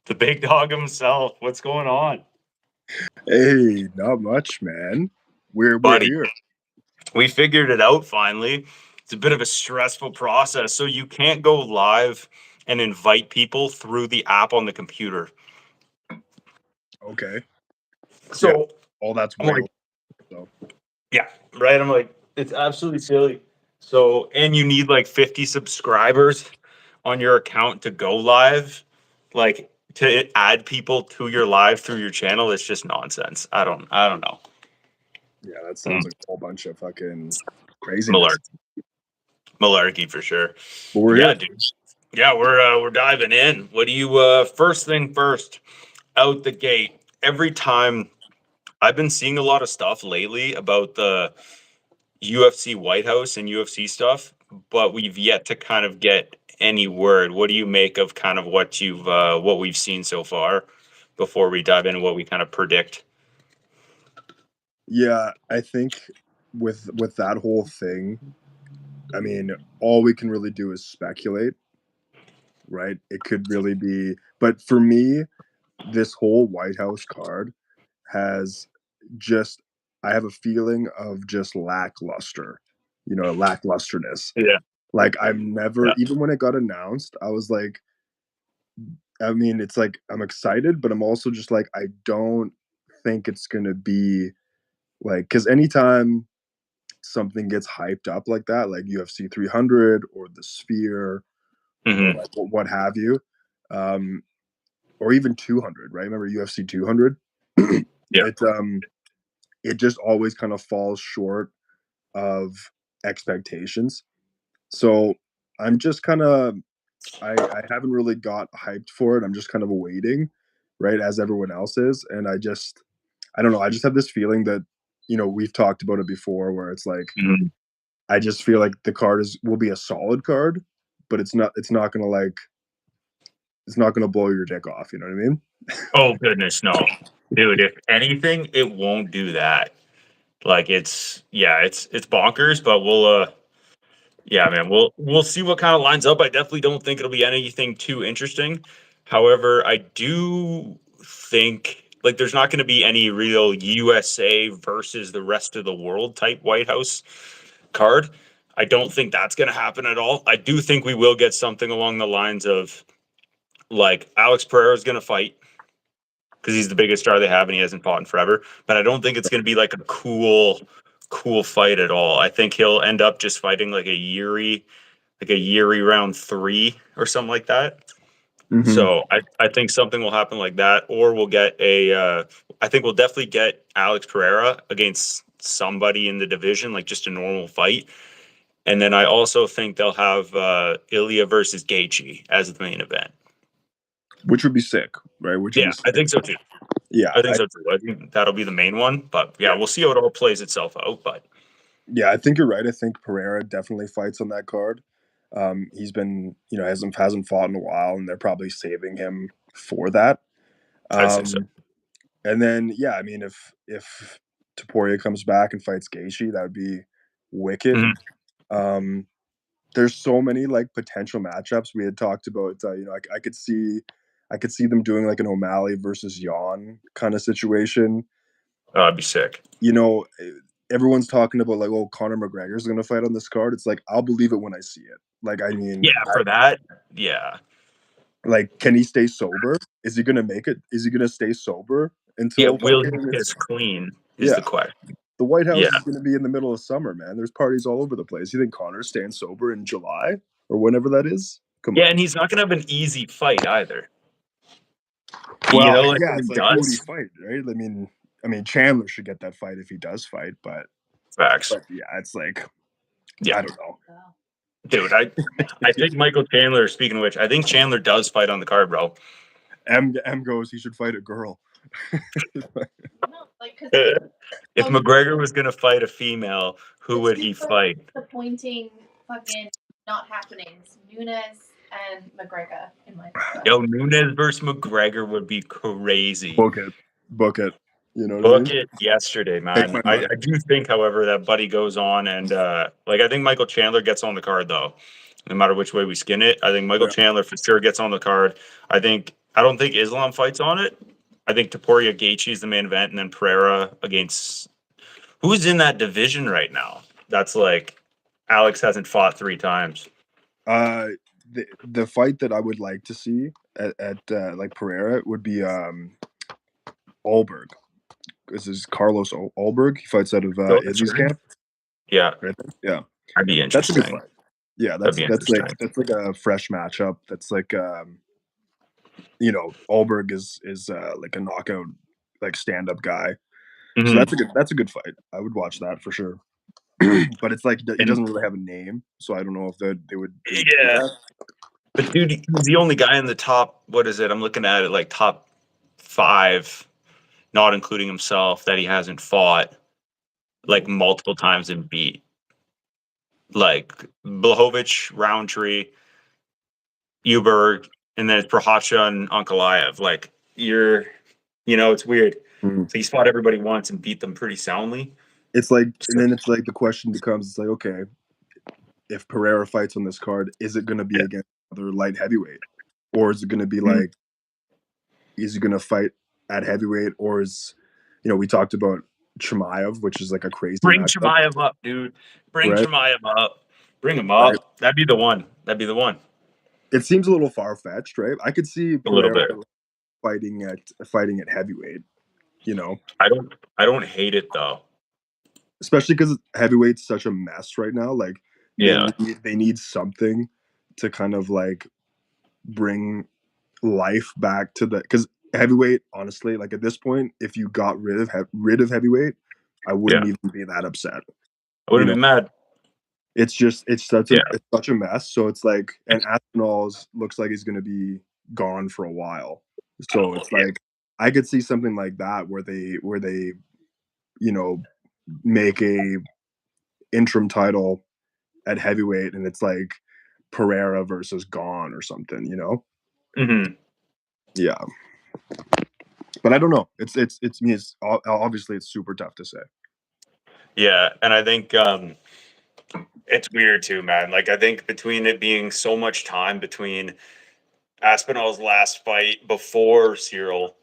The big dog himself. What's going on? Hey, not much, man. We're Buddy, here. we figured it out finally. It's a bit of a stressful process. So you can't go live and invite people through the app on the computer. Okay. So All that's I'm way. like, So yeah, right. I'm like, it's absolutely silly. So, and you need like 50 subscribers on your account to go live, like to add people to your live through your channel. It's just nonsense. I don't know. yeah, that sounds like a whole bunch of fucking craziness. Malarkey for sure. But we're Yeah, here. dude. Yeah, we're diving in. What do you first thing first, out the gate. Every time I've been seeing a lot of stuff lately about the UFC White House and UFC stuff, but we've yet to kind of get any word. What do you make of kind of what we've seen so far before we dive into what we kind of predict? Yeah, I think with that whole thing, I mean, all we can really do is speculate, right? It could really be, but for me, this whole White House card has just I have a feeling of just lackluster, lacklusterness. Yeah. Like I'm never, Yeah. even when it got announced, I was like, I mean, it's like I'm excited, but I'm also just like, I don't think it's gonna be like, because anytime something gets hyped up like that, like UFC 300 or the Sphere or Hmm. like what have you, um, or even 200, right? Remember UFC 200? Yeah. It just always kind of falls short of expectations. So I'm just kind of I haven't really got hyped for it. I'm just kind of waiting, right, as everyone else is. And I don't know. I just have this feeling that we've talked about it before, where it's like Mhm. I just feel like the card will be a solid card, but it's not gonna blow your dick off. You know what I mean? Oh goodness, no, dude. If anything, it won't do that. Like it's bonkers, but yeah, man, we'll see what kind of lines up. I definitely don't think it'll be anything too interesting. However, I do think like there's not going to be any real USA versus the rest of the world type White House card. I don't think that's going to happen at all. I do think we will get something along the lines of like Alex Pereira is going to fight because he's the biggest star they have and he hasn't fought in forever. But I don't think it's going to be like a cool fight at all. I think he'll end up just fighting like a Yuri round 3 or something like that. Mm-hmm. So I think something will happen like that, or we'll get I think we'll definitely get Alex Pereira against somebody in the division, like just a normal fight. And then I also think they'll have Ilya versus Gaethje as the main event. Which would be sick, right? Which would Yeah, be I sick. think so too. Yeah, I think so too. I think that'll be the main one, but yeah, we'll see how it all plays itself out. But yeah, I think you're right. I think Pereira definitely fights on that card. He's been, hasn't fought in a while, and they're probably saving him for that. I'd say so. Um, and then, yeah, I mean, if Taporia comes back and fights Gaethje, that would be wicked. Mhm. Um, there's so many like potential matchups we had talked about. I could see them doing like an O'Malley versus Yan kind of situation. Oh, I'd be sick. You know, everyone's talking about like, oh, Conor McGregor's going to fight on this card. It's like I'll believe it when I see it. Like, I mean, Yeah, for that. Yeah. like, can he stay sober? Is he going to make it? Is he going to stay sober Yeah, until will he fucking piss it's clean is yeah? the question. The White Yeah. House is going to be in the middle of summer, man. There's parties all over the place. You think Conor's staying sober in July or whenever that is? Come Yeah, on. and he's not gonna have an easy fight either. You Well, know, like yeah, when he it's like who would he does. fight, right? I mean, Chandler should get that fight if he does fight, but Facts. yeah, it's like Yeah. I don't know. Dude, I think Michael Chandler, speaking of which, I think Chandler does fight on the card, bro. M goes he should fight a girl. If McGregor was gonna fight a female, who would he fight? Disappointing fucking not happenings. Nunes and McGregor in my Yo, Nunes versus McGregor would be crazy. Book it. Book it. You know what I Book mean? it yesterday, Take man. my I money. do think, however, that Buddy goes on and like I think Michael Chandler gets on the card though. No matter which way we skin it, I think Michael Yeah. Chandler for sure gets on the card. I think I don't think Islam fights on it. I think Taporia Gaethje is the main event, and then Pereira against who's in that division right now. That's like Alex hasn't fought 3 times. Uh, the fight that I would like to see at like Pereira would be Alberg. This is Carlos Alberg. He fights out of So Izzy's camp. yeah, Right there. Yeah, that'd be that's a good interesting. fight. Yeah, That'd be interesting. that's like a fresh matchup. That's like you know, Alberg is like a knockout like stand up guy. So Mhm. that's a good fight. I would watch that for sure. But it's like he And doesn't really have a name, so I don't know if they would do yeah, that. but dude, he's the only guy in the top. What is it? I'm looking at it like top 5, not including himself, that he hasn't fought like multiple times and beat. Like Blahovic, Roundtree, Uberg, and then it's Prohacha and Ankalaev. Like it's weird. Mhm. So he's fought everybody once and beat them pretty soundly. It's like, and So, then it's like the question becomes, it's like, okay, if Pereira fights on this card, is it going to be yeah. against another light heavyweight, or is it going to be Mhm. like, is he going to fight at heavyweight, or is, you know, we talked about Chimaev, which is like a crazy Bring matchup, Chimaev up, dude. Bring right? Chimaev up. Bring him Right. up. That'd be the one. That'd be the one. It seems a little far fetched, right? I could see A little Pereira bit. fighting at heavyweight, you know, I don't hate it though. especially because heavyweight's such a mess right now. Like Yeah. they need something to kind of like bring life back to the, because heavyweight, honestly, like at this point, if you got rid of heavyweight, I wouldn't Yeah. even be that upset. I You wouldn't know, be mad. it's just Yeah. it's such a mess. So it's like, and Aspinall's looks like he's going to be gone for a while. So it's Yeah. like I could see something like that where they you know make a interim title at heavyweight, and it's like Pereira versus Gone or something. You know? Hmm. Yeah. But I don't know. It's me. It's obviously it's super tough to say. Yeah. And I think it's weird too, man. Like I think between it being so much time between Aspinall's last fight before Cyril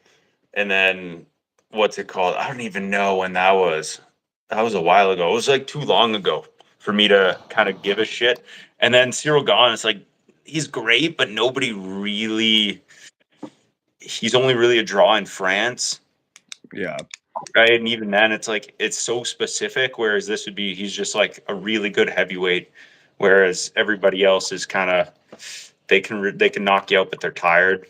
and then what's it called? I don't even know when that was. That was a while ago. It was like too long ago for me to kind of give a shit. And then Cyril gone. It's like he's great, but nobody really. He's only really a draw in France, Yeah, right? And even then, it's like it's so specific. Whereas this would be he's just like a really good heavyweight. Whereas everybody else is kind of they can knock you out, but they're tired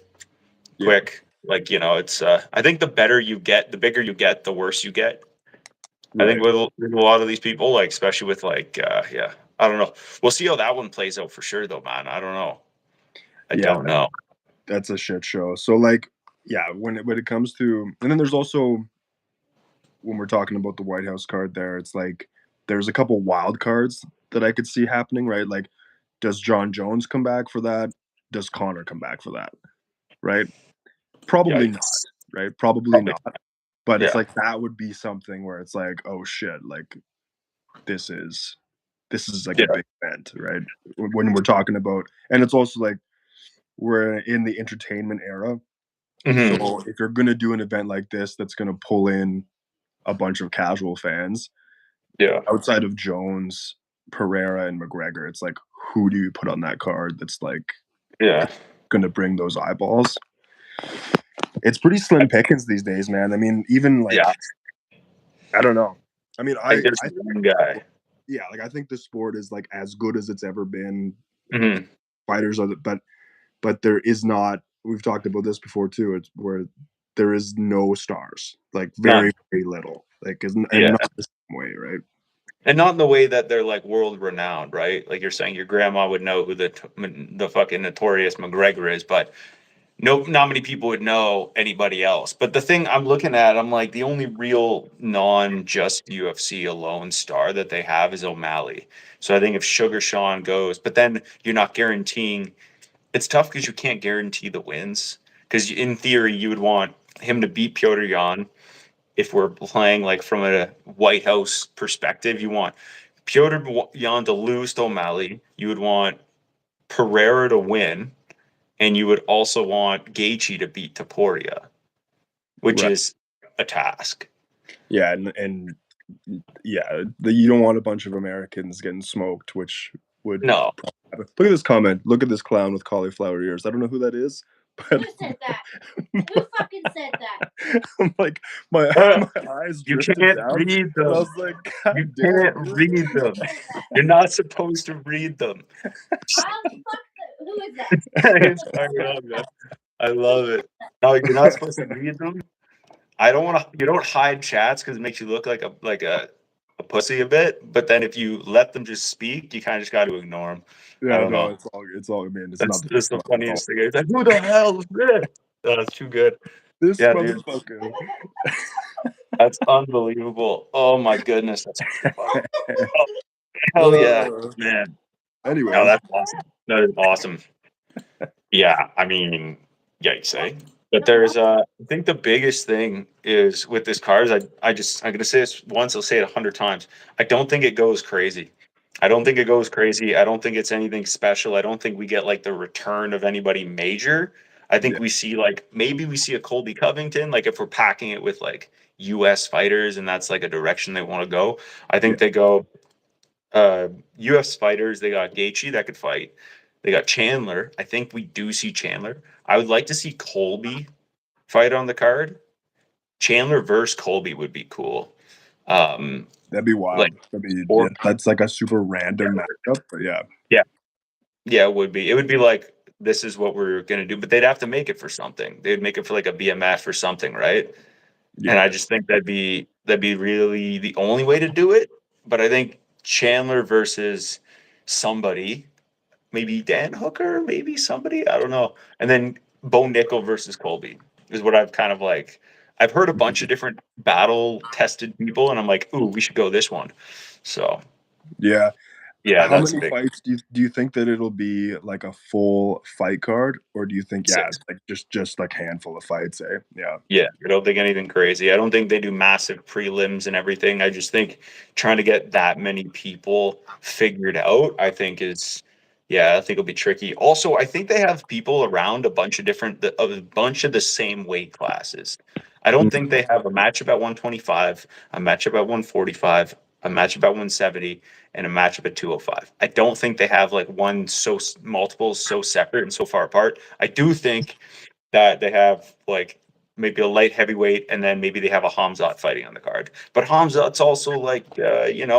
yeah, quick. Like it's. I think the better you get, the bigger you get, the worse you get. I think right. with a lot of these people, like especially with yeah, I don't know. We'll see how that one plays out for sure, though, man. I don't know. I Yeah, don't know. that's a shit show. So like, yeah, when it comes to, and then there's also when we're talking about the White House card, there, it's like there's a couple wild cards that I could see happening, right? Like, does John Jones come back for that? Does Connor come back for that? Right? Probably not. Yikes. Right? Probably Probably. not. But it's Yeah. like that would be something where it's like, oh shit, like this is like a Yeah. big event, right? When we're talking about, and it's also like we're in the entertainment era. Hmm. So if you're gonna do an event like this, that's gonna pull in a bunch of casual fans Yeah. outside of Jones, Pereira, and McGregor. It's like, who do you put on that card that's like Yeah. gonna bring those eyeballs? It's pretty slim pickings these days, man. I mean, even like Yeah. I don't know. I mean, Like there's I one guy. yeah, like I think the sport is like as good as it's ever been. Hmm. Fighters are, but there is not. We've talked about this before too. It's where there is no stars, like None. very little, like and Yeah. not the same way, right? And not in the way that they're like world renowned, right? Like you're saying, your grandma would know who the fucking notorious McGregor is, but no, not many people would know anybody else. But the thing I'm looking at, I'm like, the only real non just UFC alone star that they have is O'Malley. So I think if Sugar Sean goes, but then you're not guaranteeing. It's tough because you can't guarantee the wins. Because in theory, you would want him to beat Piotr Jan. If we're playing like from a White House perspective, you want Piotr Jan to lose to O'Malley. You would want Pereira to win and you would also want Gaethje to beat Taporia, which Right. is a task. Yeah, and yeah, you don't want a bunch of Americans getting smoked, which would No. happen. Look at this comment. Look at this clown with cauliflower ears. I don't know who that is, but Who said that? Who fucking said that? I'm like, my Uh, eyes you drifted can't down, read and I them. was like, God You damn, can't dude. read Who them. said that? You're not supposed to read them. Who is that? It's fired up, man. I love it. No, you're not supposed to read them. I don't want to. You don't hide chats because it makes you look like a pussy a bit. But then if you let them just speak, you kind of just got to ignore them. I Yeah, don't no, know. it's all, man. It's not That's the at all. funniest thing. It's like, who the hell is this? Oh, that's too good. This Yeah, dude, motherfucker. that's unbelievable. Oh my goodness, that's fuck. Oh, hell yeah, Uh, man. No, anyways, that's awesome. That is awesome. Yeah, I mean, yeah, you say. But there's I think the biggest thing is with this car is I'm gonna say this once, I'll say it 100 times. I don't think it goes crazy. I don't think it goes crazy. I don't think it's anything special. I don't think we get like the return of anybody major. I think yeah, we see like maybe we see a Colby Covington, like if we're packing it with like US fighters and that's like a direction they want to go. I yeah, think they go uh US fighters, they got Gaethje that could fight. They got Chandler. I think we do see Chandler. I would like to see Colby fight on the card. Chandler versus Colby would be cool. Um that'd be like wild. or That's like a super random matchup, but yeah, yeah, yeah, it would be. It would be like this is what we're gonna do, but they'd have to make it for something. They'd make it for like a BMF or something, right? And yeah, I just think that'd be really the only way to do it. But I think Chandler versus somebody, maybe Dan Hooker, maybe somebody, I don't know. And then Bo Nickel versus Colby is what I've kind of like. I've heard a bunch of different battle tested people, and I'm like, ooh, we should go this one. So yeah. yeah, How that's many big. fights do you think that it'll be like a full fight card, or do you think Six. like just like handful of fights? Eh? Yeah, Yeah, I don't think anything crazy. I don't think they do massive prelims and everything. I just think trying to get that many people figured out, I think is, yeah, I think it'll be tricky. Also, I think they have people around a bunch of the same weight classes. I don't think they have a matchup at 125, a matchup at 145, a matchup at 170, and a matchup at 205. I don't think they have like multiple so separate and so far apart. I do think that they have like maybe a light heavyweight and then maybe they have a Hamzat fighting on the card. But Hamzat's also like,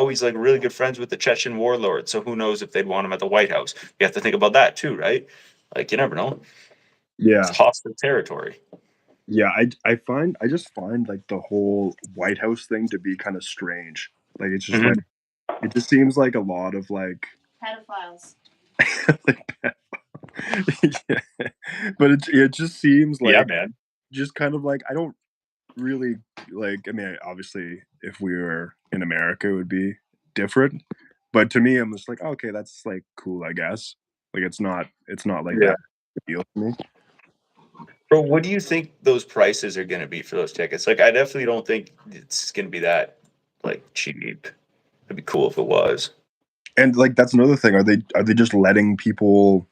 he's like really good friends with the Chechen warlord. So who knows if they'd want him at the White House? You have to think about that too, right? Like you never know. It's yeah, hostile territory. yeah. I just find like the whole White House thing to be kind of strange. Like it's just like Mhm. it just seems like a lot of like, Pedophiles. like yeah. But it just seems Yeah, like man. just kind of like I don't really like. I mean, obviously, if we were in America, it would be different. But to me, I'm just like, okay, that's like cool, I guess. Like it's not like Yeah. that big deal to me. Bro, what do you think those prices are going to be for those tickets? Like, I definitely don't think it's going to be that like cheap. It'd be cool if it was. And like that's another thing. Are they just letting people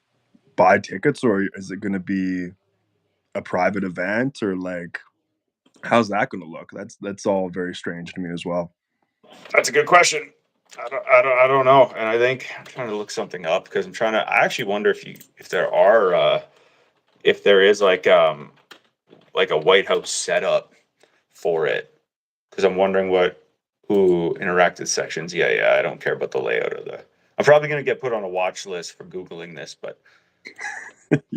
buy tickets, or is it going to be a private event, or like how's that going to look? That's all very strange to me as well. That's a good question. I don't know. And I think I'm trying to look something up because I actually wonder if there is like a White House setup for it. Because I'm wondering who interacted sections. Yeah, I don't care about the layout of the. I'm probably gonna get put on a watch list for Googling this, but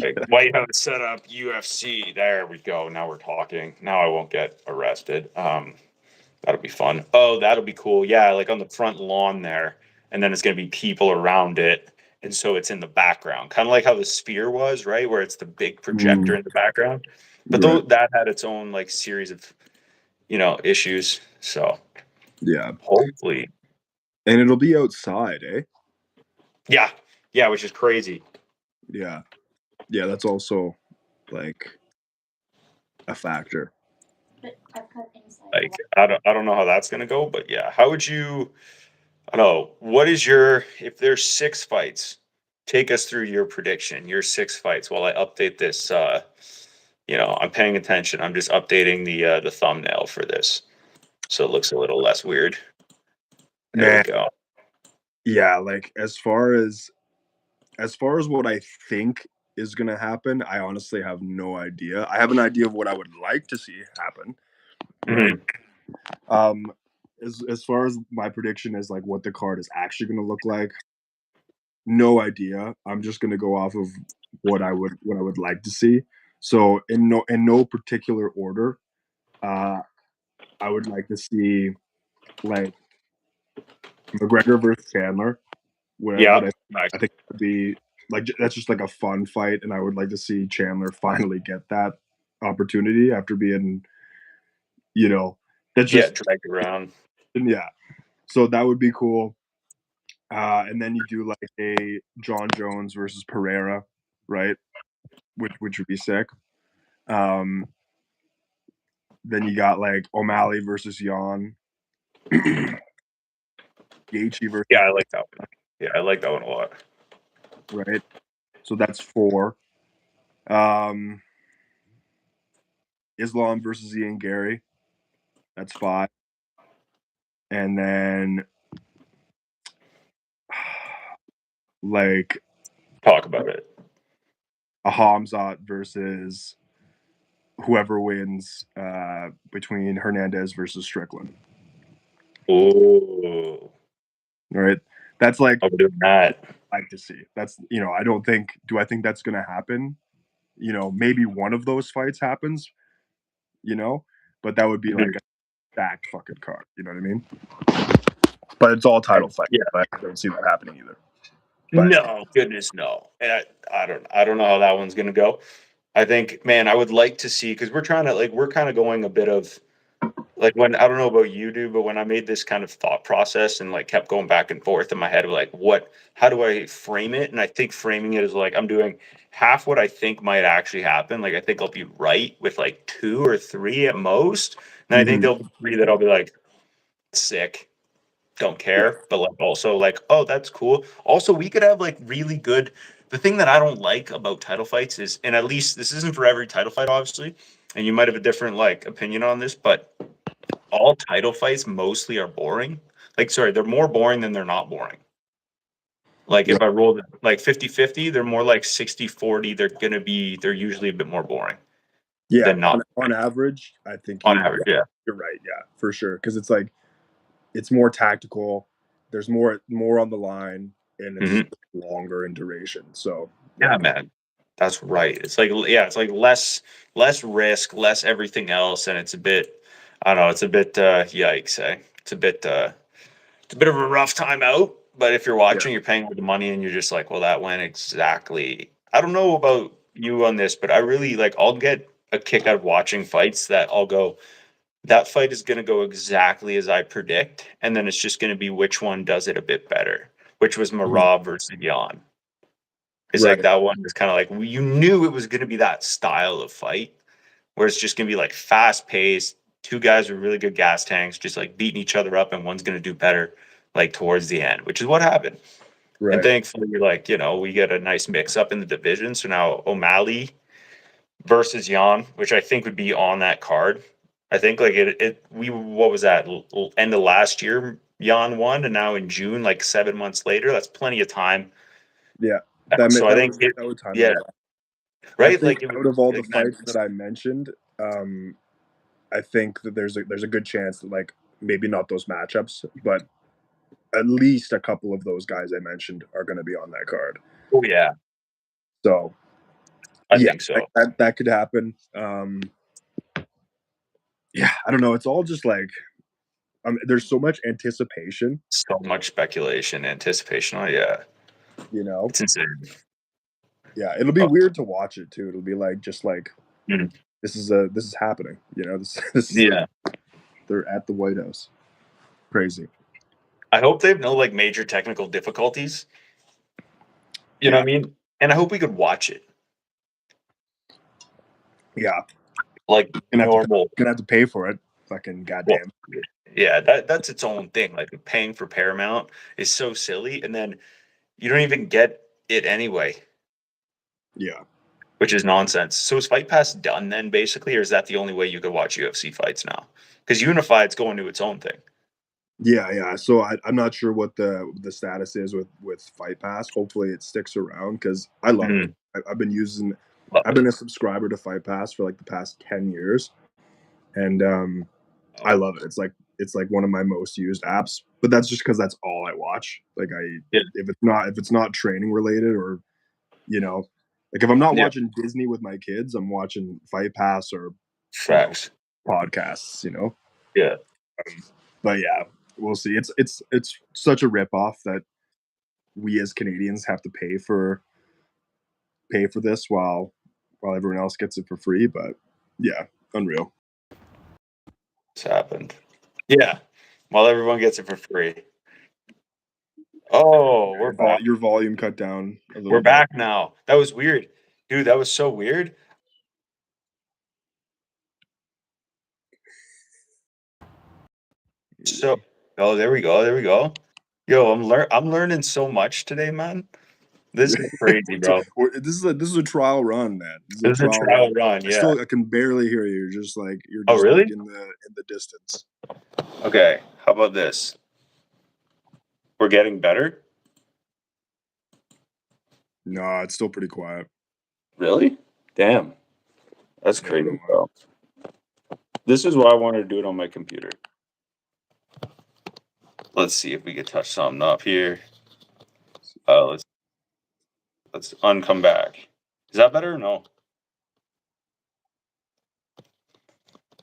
like White House setup, UFC. There we go. Now we're talking. Now I won't get arrested. That'll be fun. Oh, that'll be cool. Yeah, like on the front lawn there. And then it's going to be people around it. And so it's in the background, kind of like how the Sphere was, right? Where it's the big projector Mm, in the background. But right. that had its own like series of, issues. So Yeah. hopefully, And it'll be outside, eh? yeah. Yeah, which is crazy. Yeah. Yeah, that's also like a factor. But I've cut inside. Like, I don't know how that's going to go, but yeah. How would you, I don't know. If there's 6 fights, take us through your prediction, your 6 fights while I update this. I'm paying attention. I'm just updating the thumbnail for this, so it looks a little less weird. There we Man, go. yeah, like as far as what I think is gonna happen, I honestly have no idea. I have an idea of what I would like to see happen, right? Um, as far as my prediction is like what the card is actually gonna look like, no idea. I'm just gonna go off of what I would like to see. So in no particular order, uh, I would like to see like McGregor versus Chandler. Yeah, What I think would be like that's just like a fun fight, and I would like to see Chandler finally get that opportunity after being, you know, that's just dragged around. yeah. So that would be cool. And then you do like a John Jones versus Pereira, right? Which would be sick. Um, then you got like O'Malley versus Jan, Gaethje versus Yeah, I like that one. Yeah, I like that one a lot. right. So that's 4. Um, Islam versus Ian Gary, that's 5. And then like Talk about it. a Hamzat versus whoever wins between Hernandez versus Strickland. Oh, Right. That's like I'm doing that. I like to see. That's I don't think do I think that's gonna happen? Maybe one of those fights happens, but that would be like a stacked fucking card. You know what I mean? But it's all title fight. Yeah. But I don't see that happening either. But No, goodness, no. And I don't know how that one's gonna go. I think, man, I would like to see because we're kind of going a bit of like when I don't know about you do, but when I made this kind of thought process and like kept going back and forth in my head of like how do I frame it? And I think framing it is like I'm doing half what I think might actually happen. Like I think I'll be right with like 2 or 3 at most. And I think there'll be 3 that I'll be like sick, don't care, but like also like, oh, that's cool. Also, we could have like really good. The thing that I don't like about title fights is, and at least this isn't for every title fight, obviously, and you might have a different like opinion on this, but all title fights mostly are boring. Like, sorry, they're more boring than they're not boring. Like if I roll like 50-50, they're more like 60-40. They're usually a bit more boring yeah, than not on average, I think on average. Yeah. you're right. Yeah, for sure. Because it's like it's more tactical. There's more on the line, and it's Mhm. longer in duration. So Yeah, man. That's right. It's like less risk, less everything else, and it's a bit I don't know, it's a bit yikes, eh? It's a bit of a rough time out, but if you're yeah, watching, you're paying with the money and you're just like, well, that went exactly. I don't know about you on this, but I really like I'll get a kick out of watching fights that I'll go, that fight is gonna go exactly as I predict, and then it's just gonna be which one does it a bit better, which was Marab versus Yan. It's like right. that one was kind of like you knew it was going to be that style of fight where it's just going to be like fast paced, 2 guys with really good gas tanks, just like beating each other up, and one's going to do better like towards the end, which is what happened. And Right. thankfully, like we get a nice mix up in the division. So now O'Malley versus Jan, which I think would be on that card. I think like we what was that end of last year? Jan won, and now in June, like 7 months later, that's plenty of time. Yeah. So I think That would time it yeah, well. I right? think Like it was out of all the like 9 fights that months. I mentioned, I think that there's a good chance that like maybe not those matchups, but at least a couple of those guys I mentioned are going to be on that card. Oh yeah, So I yeah, think so. that could happen. Yeah, I don't know. It's all just like there's so much anticipation, So much speculation, anticipation. Oh yeah, you know. it's insane. Yeah, it'll be Oh, weird to watch it too. It'll be like just like mhm. this is happening. This is Yeah, they're at the White House. Crazy. I hope they have no like major technical difficulties. You know what Yeah, I mean? And I hope we could watch it yeah. like Gonna have to normal. pay for it. Fucking Well, goddamn. yeah, that's its own thing. Like paying for Paramount is so silly, and then you don't even get it anyway, Yeah. which is nonsense. So is Fight Pass done then, basically, or is that the only way you could watch UFC fights now? Because Unified's going to its own thing. Yeah. So I'm not sure what the status is with Fight Pass. Hopefully it sticks around because I love it. I've been using. I've been a subscriber to Fight Pass for like the past 10 years, and I love it. It's like one of my most used apps. But that's just because that's all I watch. Like if it's not training related or like if I'm not watching Disney with my kids, I'm watching Fight Pass or Facts. Podcasts. Yeah. But yeah, we'll see. It's such a ripoff that we as Canadians have to pay for this while everyone else gets it for free. But yeah, unreal. It's happened. Yeah, while everyone gets it for free. Oh, we're back. Your volume cut down a little We're bit. back now. That was weird, dude. That was so weird. So, oh, there we go. There we go. Yo, I'm learning so much today, man. This is crazy, bro. This is a trial run, man. This is a trial run. Yeah. I can barely hear you. You're just like Oh, really? like in the distance. Okay. How about this? We're getting better. No, it's still pretty quiet. Really? Damn. That's crazy, bro. This is why I wanted to do it on my computer. Let's see if we can touch something up here. Let's uncome back. Is that better or no?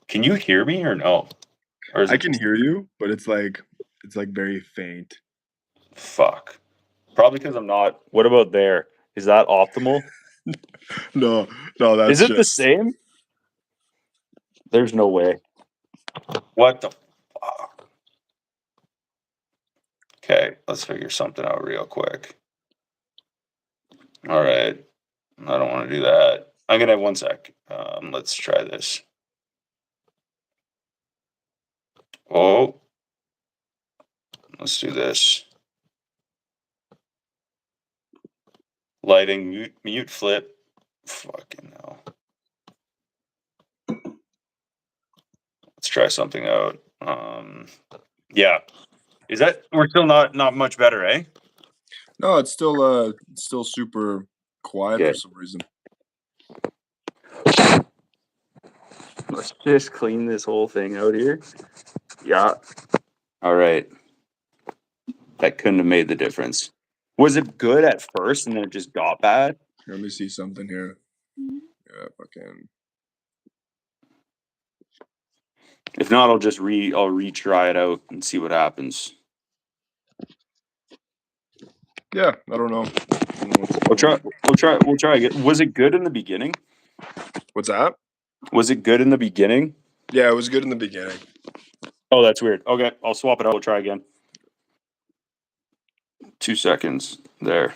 Can you hear me or no? Or is I can hear you, but it's like very faint. Fuck. Probably because I'm not. What about there? Is that optimal? No, that's Is it the same? There's no way. What the fuck? Okay, let's figure something out real quick. All right. I don't want to do that. I'm gonna have 1 sec. Let's try this. Oh, let's do this. Lighting, mute flip. Fucking hell. Let's try something out. Yeah. Is that we're still not much better, eh? No, it's still super quiet for some reason. Let's just clean this whole thing out here. Yeah. All right. That couldn't have made the difference. Was it good at first and then it just got bad? Here, let me see something here. Yeah, fucking. If not, I'll retry it out and see what happens. Yeah, I don't know. We'll try again. Was it good in the beginning? What's that? Was it good in the beginning? Yeah, it was good in the beginning. Oh, that's weird. Okay, I'll swap it out. We'll try again. 2 seconds there.